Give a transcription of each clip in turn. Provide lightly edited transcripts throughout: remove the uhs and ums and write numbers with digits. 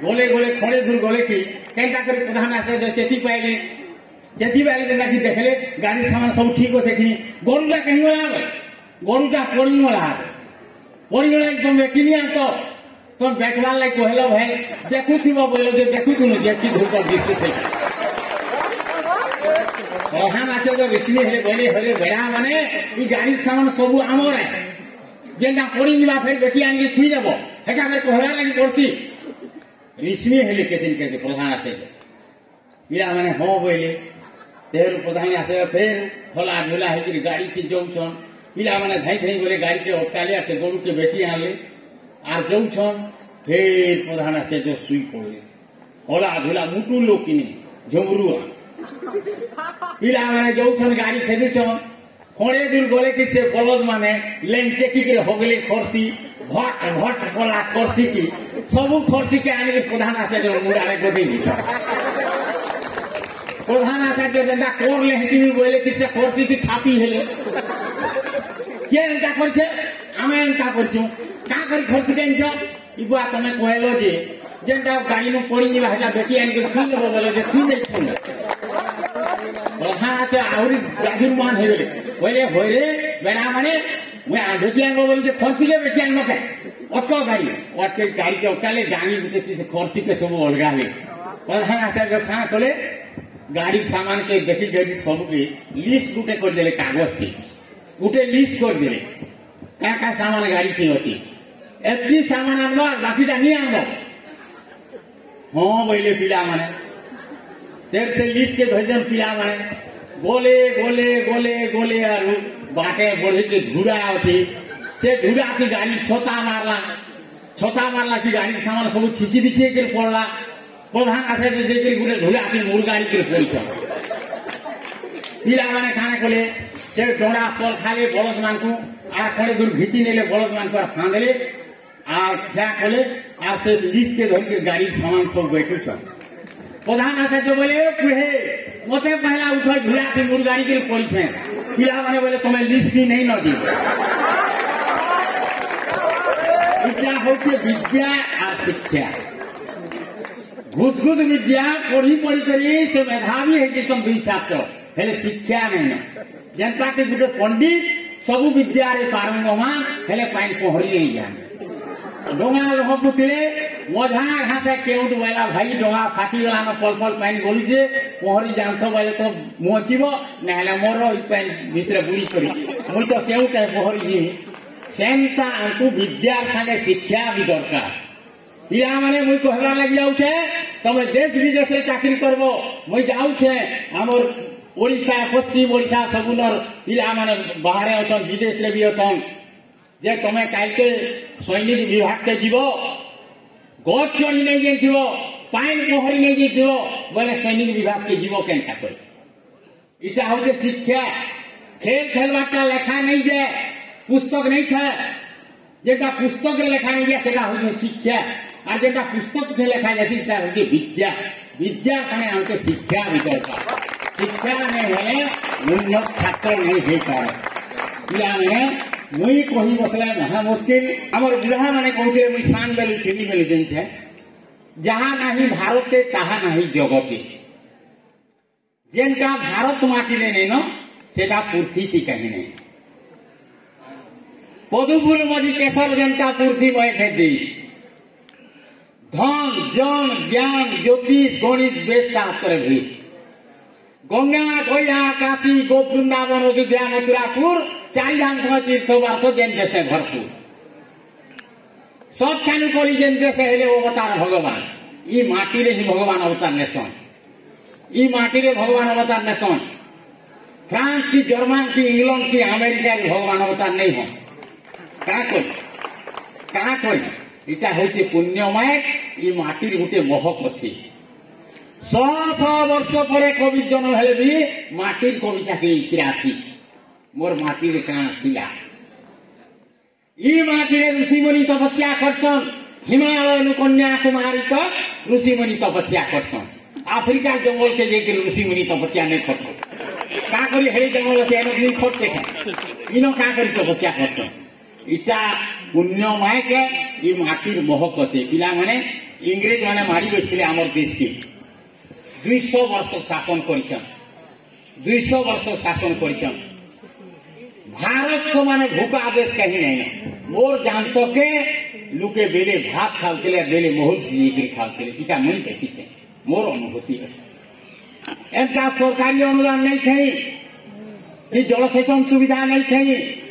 गले गले खड़े दूर गले कि केनता कर प्रधान आचार्य चेती पाइले कि देखले गाड़ी सामान सब ठीक अच्छे कि गरुटा कहीं गला गरुटा पड़गला तुम बेकिनी तो तुम बेचवार लगे कहल भाई देखुव बोल देखुन देखी धूप दृश्य थे प्रधान आचार्य ऋषि हेले बोले हरे बेड़ा माने ई गाड़ी सामान सब आमर है जेनटा पड़ी जा फिर बेटी आनिक छुई देव हेटा फिर कहला लगी पड़सी ऋषि हेले केदिन के प्रधान आचार्य पिला माने हाँ बोले तेर प्रधान आचार्य फिर खोला ढोला है गाड़ी से जाऊन पिला माने धाई धाई बोले गाड़ी के अटकाले से गरु के बेटी आनले आर जाऊन फिर प्रधान आचार्य सुई पड़े खोला ढोला मुटू लोग किने झुमरुआ पिला माने जाऊन गाड़ी खेदुछन खड़े दूर गले कि से बलद माने लेन टेकी के होगले खरसी भट भट कला खरसी की सब खरसी के आने प्रधान आचार्य मुड़ारे गदी प्रधान आचार्य जेनता कोर लेहटी बोले कि से खरसी की थापी हेले के एंता करछे आमे एंता करछु का करी खरसी के एंता इबुआ तमे कहलो जे जेनता गाड़ी में पड़ी जिबा हेला बेटी आनि के छुई लेबो बोले जे छुई जाई प्रधान आचार्य आहुरी गाधुरमान हो गले बोले होरे बेड़ा माने मैं बेटी आनबो बोले जे खरसी के बेटी आनबो के अटको गाड़ी अटके गाड़ी के उताले गाड़ी गुटे से खरसी के सब अलगा ले प्रधान आचार्य खाना कले गाड़ी सामान के देखी गई सब के लिस्ट गुटे कर देले कागज के गुटे लिस्ट कर देले का सामान गाड़ी की होती एती सामान आनबो बाकीटा नहीं आनबो हाँ बोले पिला माने देख से लिस्ट के धरजन पिला माने गोले गोले गोले गोले और बाटे बढ़े के धुरा होती से धुरा की गाड़ी छोता मारला की गाड़ी सामान सब खिची बिची के पड़ला प्रधान आचार्य जे गुटे धुरा की मुर्गाड़ी के पड़छ पिला माने खाना कले से डोरा सोल खाले बलद मान को आ खड़े दूर भीति नेले बलद मान को फांदले आ क्या कले आ से लिस्ट के धर के गाड़ी सामान सब बैठुछ प्रधान आचार्य बोले कुहे मत पहला उठ झुला के मुर्गाड़ी के पड़ी थे पिला माने बोले तुम्हें लिस्ट दी नहीं नदी इतना होचे विद्या और शिक्षा घुस विद्या पढ़ी करी से मेधावी है तुम दुई छात्र हेले शिक्षा नहीं न जनता के गुटे पंडित सबु विद्या रे पारंगमा हेले पाइन पहरी नहीं जाने डोंगा लोक थे मझा घासे केउट बोला भाई डोंगा फाटी गला न पल पल पाइन बोली जे पहरी जानथ बोले तो मोचिब नाले मोर पाइन भितर बुड़ी करी मुई तो केउट पहरी जी सेंता आंकु विद्या संगे शिक्षा भी दरकार पिला माने मुई कहला लग जाउछे तमे देश विदेश रे चाकरी करबो मुई जाउछे हमर ओडिशा पश्चिम ओडिशा सबुनर पिला माने बाहरे अछन विदेश रे भी अछन जे तमे काल के सैनिक विभाग के जीव गच चढ़ी नहीं जाइथिव पाइन पहरी नहीं जाइथिव बोले सैनिक विभाग के जीव केनता कर इटा होते शिक्षा खेल खेलवाटा लेखा नहीं जाए पुस्तक नहीं था जेटा पुस्तक लेखा नहीं जाए सेटा होते शिक्षा और जेटा पुस्तक से लेखा जाती सेटा होते विद्या विद्या संगे हमके शिक्षा भी दरकार शिक्षा नहीं है उन्नत छात्र नहीं है पाए मुई कही बसला महा मुश्किल आमर बुढ़ा माने कहते मुई शान बेलू चिनी बेलू जैसे जहाँ नहीं भारते ताहा नहीं जगते जेनका भारत माटी ने नहीं न सेटा पूर्ति थी कहीं नहीं पदुपुर मजी केसर जनता पूर्ति बहे दी धन जन ज्ञान ज्योतिष गणित वेद शास्त्र भी गंगा गया काशी गोप वृंदावन अयोध्या मथुरापुर चार धाम तीर्थ वर्ष जेन देशे भरपूर सब खानु करी जेन देशे हेले अवतार भगवान ई माटी रे ही भगवान अवतार नेसन ई माटी रे भगवान अवतार नेसन फ्रांस की जर्मन की इंग्लैंड की अमेरिका रे भगवान अवतार नहीं हो कहा कोई इटा होचे पुण्यमय ई माटी रे गोटे महक अछि 100 वर्ष पर कवि जन्म हेले भी माटी कविता के इतिहासी मोर माटी रे कान थिला ई माटी रे ऋषिमुनि तपस्या करछन हिमालय कन्याकुमारी तक ऋषिमुनि तपस्या करछन आफ्रिका जंगल के जेके ऋषिमुनि तपस्या नहीं करछन का करी हेले जंगल से एनो नहीं खोटे इनो का करी तपस्या करछन इटा पुण्यमय के ई माटी रे महक अछि पिला माने इंग्रेज माने मारी बैठे आमर देश के 200 वर्ष शासन कर 200 वर्ष शासन कर भारत से माने भूखा आदेश कहीं नहीं ना मोर जानत के लुके बेले भात खाते बेले महल से खाते इटा मुझे देखी मोर अनुभूति एमका सरकारी अनुदान नहीं थी कि जलसेचन सुविधा नहीं थी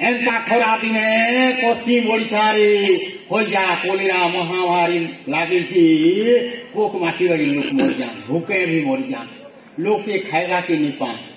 एमका खरा दिने पश्चिम ओडिशा रे होइजा कोलेरा महामारी लगी थी पोक माछी लोग मर जान भूखे भी मर जान लोग के खाएगा के नहीं पाए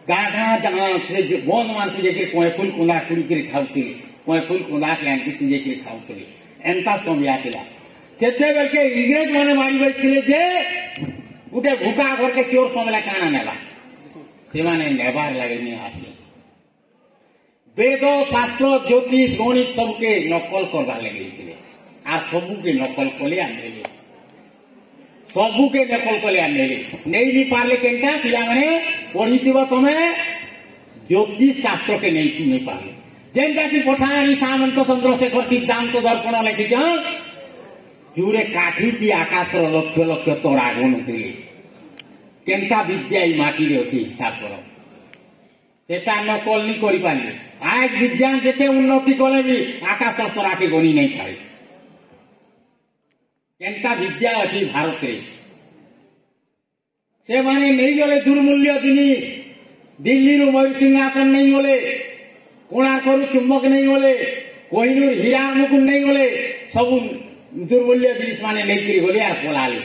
गाँ गाँ जहाँ से बंद मान के जाकर कोई फूल कुंदा कुड़ी कर खाते कोई फूल कुंदा के आंटी से जाकर खाते एंता समय आकेला चेते बेल के इंग्रेज माने मारी बैठे जे गोटे भूखा घर के चोर समय काना नेला से माने नेबार लगे नहीं आसे वेद शास्त्र ज्योतिष गणित सबके नकल करवा लगे आ सबू के नकल कले आने सबू के नकल कले आने नहीं पारे केनटा पिला माने पढ़ी तुमे ज्योतिष शास्त्र के नहीं पारे जेनटा कि पठाणी सामंत चंद्रशेखर सिद्धांत दर्पण लिखिछ जुड़े काठी थी आकाश लक्ष लक्ष तरा गणुले केनता विद्या माटी रे अच्छी हिसाब कर सेटा नकल नहीं करि पारे आज विज्ञान जिते उन्नति कले भी आकाश तरा के गणी नहीं पारे केनता विद्या अच्छी भारत रे से माने नहीं गले दुर्मूल्य जिनिस दिल्ली रू मयूर सिंहासन नहीं गले कोणार्करू चुम्बक नहीं गले कोहिनूर हीरा मुकुट नहीं गले सब दुर्मूल्य जिनिस माने नहीं गले आर पलाले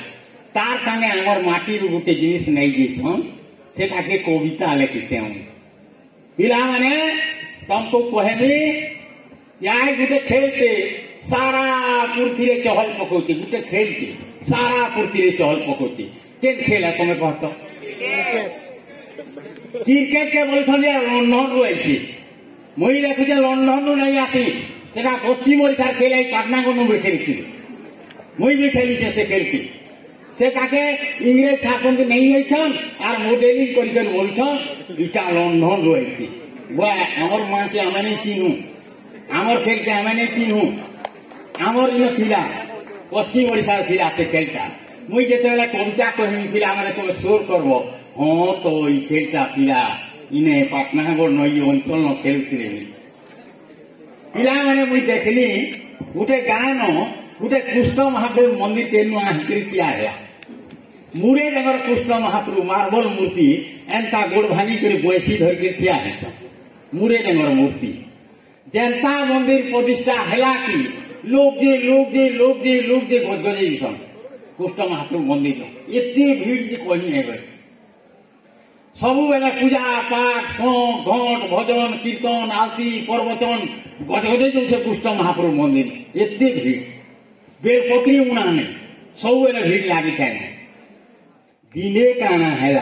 तार संगे आमर माटी रू गोटे जिनिस नहीं गई सेटा के कविता लिखिते पिला माने तुमको कहबी या गोटे खेलते सारा पृथ्वी रे चहल पकौची गोटे खेलते सारा पृथ्वी रे चहल पकौची केन खेल है तुम्हें कहत क्रिकेट के बोलछन लंडन रू आई मुई देखुचे लंडन रू नहीं आसी सेटा पश्चिम ओडिशा खेल पाटनागढ़ में खेलती मुई भी खेली से खेलती से ताके इंग्रेज शासन के नहीं आईछन आर मॉडलिंग कर बोलछन इटा लंडन रू आई आमर माँ के आम नहीं चिन्हू आमर खेल के आम नहीं चिन्हू आमर इन थिला पश्चिम ओडिशा थिला से खेलता मुई जेते कविता कहमी पिला माने तुम शोर करबो हाँ तो ई खेलता पिला इने पाटनागढ़ नई अंचल न खेलुथिले पिला माने मुई देखली गोटे गाँ न गोटे कृष्ण महाप्रभु मंदिर के नुआ तैयार है मुड़े जगह कृष्ण महाप्रभु मार्बल मूर्ति एंता गोड़ भांगी कर बैसी धरिक ठिया है मुड़े जगह मूर्ति जनता मंदिर प्रतिष्ठा है कि लोग जे गजगजे कृष्ण महाप्रभु मंदिर एते भीड़ जे कही नहीं गए सबु बेले पूजा पाठ सौंग घंट भजन कीर्तन आरती प्रवचन गजगजे जो कृष्ण महाप्रभु मंदिर एते भीड़ बेलपत्री उना नहीं सब बेले भीड़ लगी था दिले काना है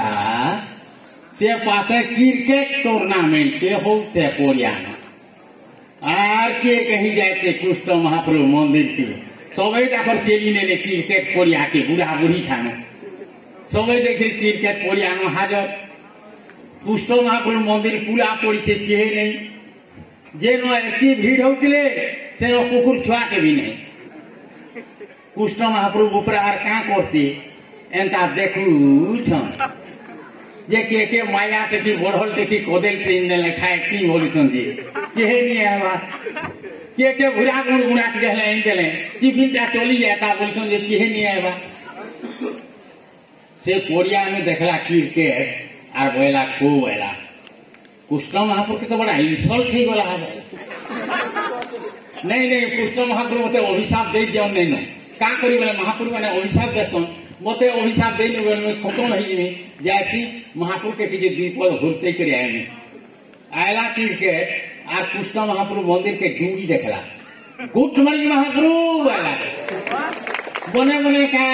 से पासे क्रिकेट टूर्नामेंट के होते कोरियाना आर के कहीं जाते कृष्ण महाप्रभु मंदिर के सबे जाकर चेली ने क्रिकेट कोरिया के बुढ़ा बुढ़ी खाना सबे देखे क्रिकेट कोरिया हाजर कृष्ण महाप्रभु मंदिर पूरा पड़ी से किए नहीं जे एति भीड़ होते से कुकुर छुआ के भी नहीं कृष्ण महाप्रभु ऊपर आर क्या करते एंता देखू जे के माया टेकी बढ़ल टेकी कदेल ट्रेन ने लेखा एक्टिंग बोलुछंती केहे नहीं आवा के भुरा गुण गुणा के देले इन देले टिफिन ता चली जाता बोलछन जे केहे नहीं आवा से कोरिया में देखला क्रिकेट आर बोला खूब बोला कृष्ण महाप्रभु के तो बड़ा इंसल्ट ही गला नहीं कृष्ण महाप्रभु मते अभिशाप दे दियो नहीं का करी बोले महाप्रभु मैंने अभिशाप देसन मते अभिशाप दे खत्म नहीं जैसी महाप्रभु के किसी द्वीपद घुरते कर आयला क्रिकेट आर कृष्ण महाप्रभु मंदिर के डूंगी देखला गुट मरी महाप्रभु आयला बने बने क्या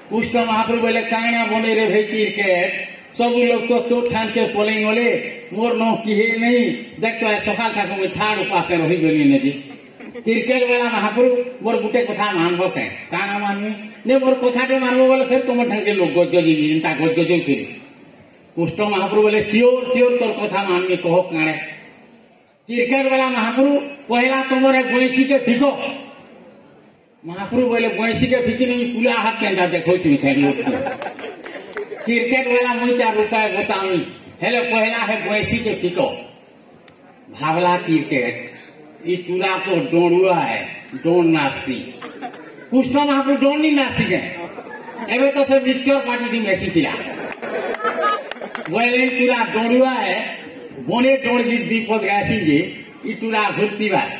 कृष्ण महाप्रभु बोले काना बने रे भाई क्रिकेट सब लोग तो ठान के पोलिंग बोले मोर नो किहे नहीं देख तो सकाल तक मैं ठाड़ उपास रही गली नदी क्रिकेट वाला महाप्रभु मोर गुटे कथा मानब के काना मानवी ने मोर कथाटे मानब बोले फिर तुम ढंग के लोग गजगजी जिनता गजगज फिर कृष्ण महाप्रभु बोले सियोर सियोर तोर कथा मानवी कहो काणे क्रिकेट वाला महाप्रभु पहला तुम गणेशी के फिको महाप्रभु बोले भैंसी के भीतर नहीं पुला हाथ के अंदर देखो चुके लोग क्रिकेट वाला मुझे 4 रुपए बताऊं हेले पहला है भैंसी के फिको भावला क्रिकेट ये पूरा तो डोरुआ है डोन नास्ती कृष्ण महाप्रभु डोन नहीं नास्ती है एवं तो सब मिक्सचर पार्टी दी मैसी थिला बोले पूरा डोरुआ है बोने डोर की दीपक गासी जी ये पूरा घुरती बात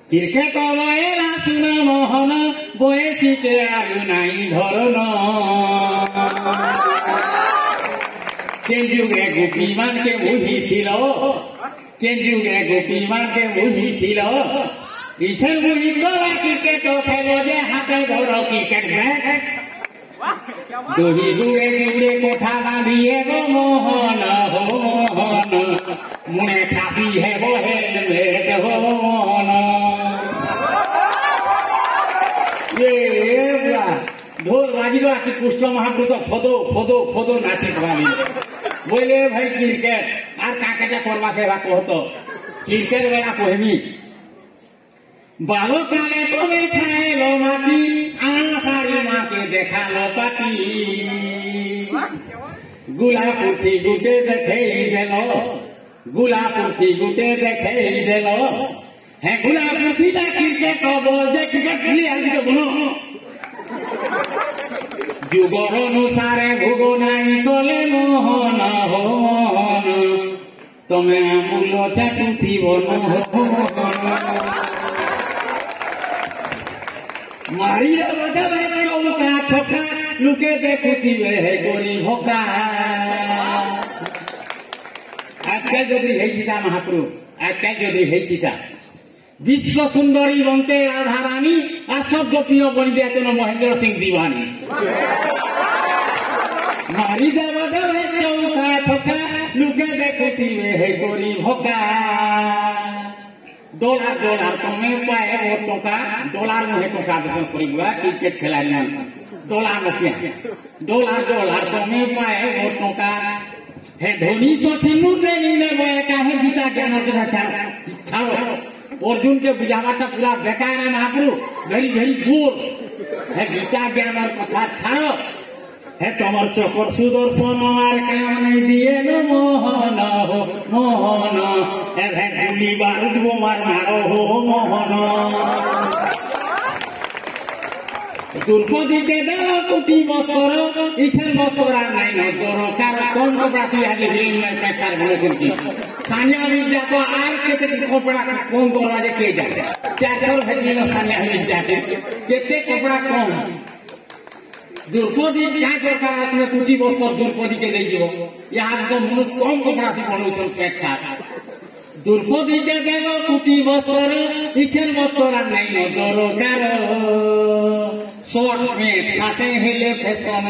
क्रिकेट वाला सुना मोहन बयसी के आलू नाई धरन केंजुगे गोपी मान के मुही थिलो केंजुगे गोपी मान के मुही थिलो इछन मुही गला क्रिकेट खेलो जे हाथे धरो क्रिकेट बैट दोही जुड़े जुड़े कोठा बांधिए गो मोहन हो मोहन मुने खापी है वो हेलमेट हो मोहन ढोल बाजिलो आखि कृष्ण महाप्रभु तो फोदो फोदो फोदो नाची वाली बोले भाई क्रिकेट आर काकेटा करवा के कहतो क्रिकेट वाला कहमी बालो काले तो में खाए लो माटी आसारी माँ के देखा लो पाटी गुलापुरथी गुटे देखे देलो गुलापुरथी गुटे देखे देलो है गुलापुरथी दा क्रिकेट बोल दे क्रिकेट खेली आज के बोलो जुगर अनुसारे भोग नाई कले मोहन हो मोहन तमे मूल चाटुथी बन हो मारी चौका छका लुके देखुथिबे हे गोरी भोका आजकल जदि हेजिता महाप्रभु आजकल जदि हेजिता विश्व सुंदरी बनते राधा रानी और सब गोपियों बन गया तेनो महेंद्र सिंह दीवानी मारी देवा देवे चौका छका लुके देखुथिबे हे गोरी भोका डॉलर डॉलर तो मैं पाए वो टोका डॉलर में टोका दर्शन करेगा क्रिकेट खिलाड़ी डॉलर रुपया डॉलर डॉलर तो मैं पाए वो टोका है धोनी सो सिन्नू ट्रेनिंग में वो काहे गीता ज्ञान और कथा छाड़ो अर्जुन के बुझावाटा पूरा बेकार है महाप्रभु वेरी वेरी बोर है गीता ज्ञान और कथा छाड़ो है तमर चकर सुदर्शन आर काम नहीं दिए न मोहन हो मोहन ए गुली बारूद बोमार मारो हो मोहन द्रौपदी के देव कुटी बस्तर इछन बस्तर नहीं न दरकार कौन कपड़ा थी आज हिल में कैसा घरे करती सानिया मिर्जा तो आर के कपड़ा कौन बोला जे के जाते 4 भेटली न सानिया मिर्जा के केते कपड़ा कौन द्रौपदी यहाँ दरकार में कुटी बस्तर द्रौपदी के दे दियो यहाँ तो मनुष्य कम कपड़ा से बनौ पेट खा द्रौपदी के देव कुटी बस्तर इछन बस्तर नहीं न दरकार शॉर्ट में काटे हिले फैशन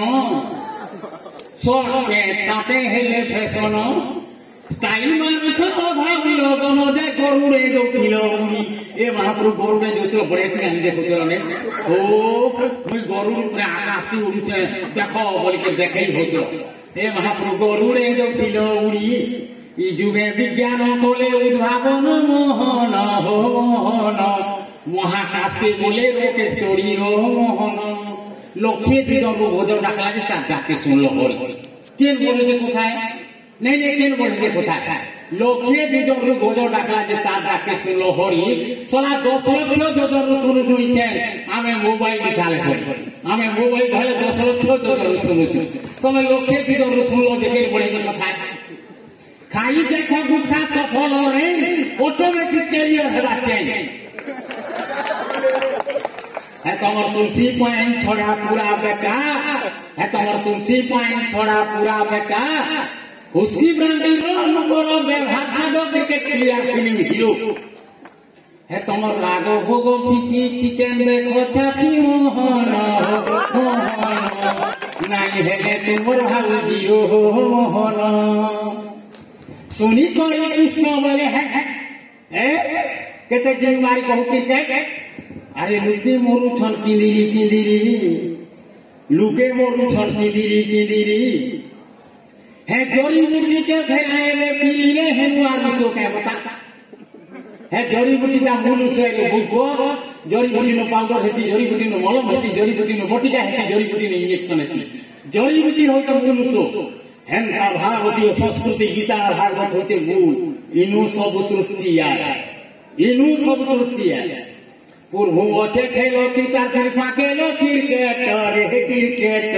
शॉर्ट में काटे हिले फैशन टाइम मारुछ भावी लगन दे गरुड़े जो किलो उड़ी ए महाप्रभु गरुड़े जो तो बड़े थे हम देखो तो ने ओ कोई गरुड़ पूरा आकाश पे उड़ी से देखो बोल के देखई होतो ए महाप्रभु गरुड़े जो किलो उड़ी ई जुगे विज्ञान बोले उद्भावन मोहन हो मोहन महाकाश के बोले रोके चोरी हो मोहन लक्ष्य दिनो भोजन डाकला जे तार डाके सुन लो बोल केन बोले जे कोथाय नहीं नहीं केन बोले जे कोथाय लक्ष्य दिनो भोजन डाकला जे तार डाके सुन लो हरि सला 10 लक्ष जोजर सुनु सुनी छे आमे मोबाइल निकाले छे आमे मोबाइल धरे 10 लक्ष जोजर सुनु छु तमे लक्ष्य दिनो सुन लो जे केन बोले जे कोथाय खाई देखो गुटखा सफल रे ऑटोमेटिक कैरियर हेबा चाहिए है तमर तुलसी पाइन छोड़ा पूरा बेका है तमर तुलसी पाइन छोड़ा पूरा बेका उसकी ब्रांडी रोम करो बेभाषा दो के क्लियर फिल्म हीरो है तमर रागो भोगो फीकी चिकन देखो चाची मोहन मोहन नहीं हेले तुमर हाउ दियो मोहन सुनी कोई कृष्ण बोले है केते दिन मारी कहू के अरे लुके मोरू छन किंदिरी लुके मोरू छन किंदिरी है जोरी मुर्गी के घेराए में पीले है मुआर विश्व के बता है जोरी मुर्गी का मूल से बुगो जड़ीबुटी नो पाउडर हेती जड़ीबुटी नो मलम हेती जड़ीबुटी नो बटिका हेती जड़ीबुटी नो इंजेक्शन हेती जड़ीबुटी हो तो मूल सो हेन्ता भागवती संस्कृति गीता भागवत होते मूल इनु सब सृष्टि इनु सब सृष्टि पूर्व अच्छे खेलो तीतार फिर पाकेलो क्रिकेट रे क्रिकेट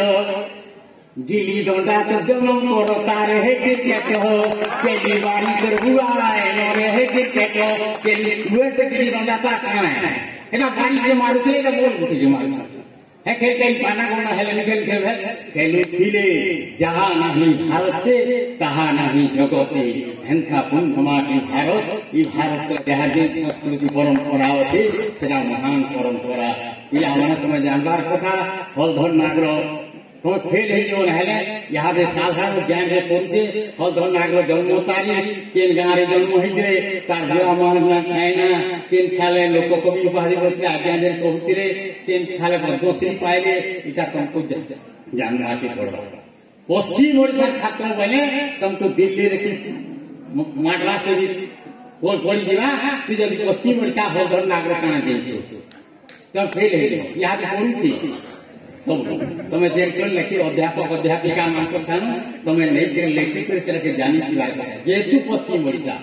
गिली दंडा तो जन्म करो तारे है क्रिकेट हो केली बारी कर हुआ है रे क्रिकेट केली हुए से गिली दंडा ता कहां है एना बारी के मारू थे तो बोल बुटी के मारू है खेल कई पाना कोना हेले निकल खेल खेलु थिले जहां नहीं भारते तहां नहीं जगते हेन्ता पुन हमारी भारत ई भारत का जहां दिन संस्कृति परंपरा होती सेना महान परंपरा ये आमना तुम्हें जानबार कथा हलधर नागर तुम फेल हो यहाँ साधारण ज्ञान रे पढ़ते हलधर नागर जन्म तारी केन गाँव रे जन्म होते तार बुआ मान खाइना केन साले लोक कवि उपाधि करते आज्ञा देन कहते केन साले पद्मश्री पाइले इटा तुमको जानना के पड़ो पश्चिम ओडिशा छात्र बने तुमको दिल्ली रे माडरा से भी पढ़ी जीवा तू जब पश्चिम ओडिशा हलधर नागर काना देछो तब फेल हो यहाँ पढ़ू तुम्हें देख कर लिखी अध्यापक अध्यापिका मान तुम्हें नहीं कर लिखी कर जानी जेहेतु पश्चिम ओडिशा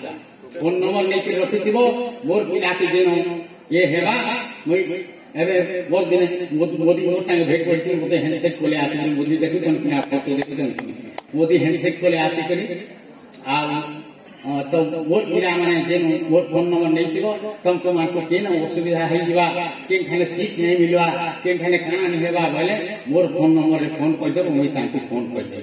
फोन नंबर नहीं कर रखी मोर पिला के दिन ये हेबा बहुत दिन मोदी मोर संगे भेट पड़ी मत हैंडसेक को आती मोदी देखुन फोटो देखुन मोदी हैंडसेक को आती करी तो मोर पिला माने मोर फोन नंबर नहीं थी तुमको मानको केन असुविधा है जीवा केन खाने सीट नहीं मिलवा केन खाने खाना नहीं हेबा बोले मोर फोन नंबर रे फोन कर दे मुई तांको फोन कर दे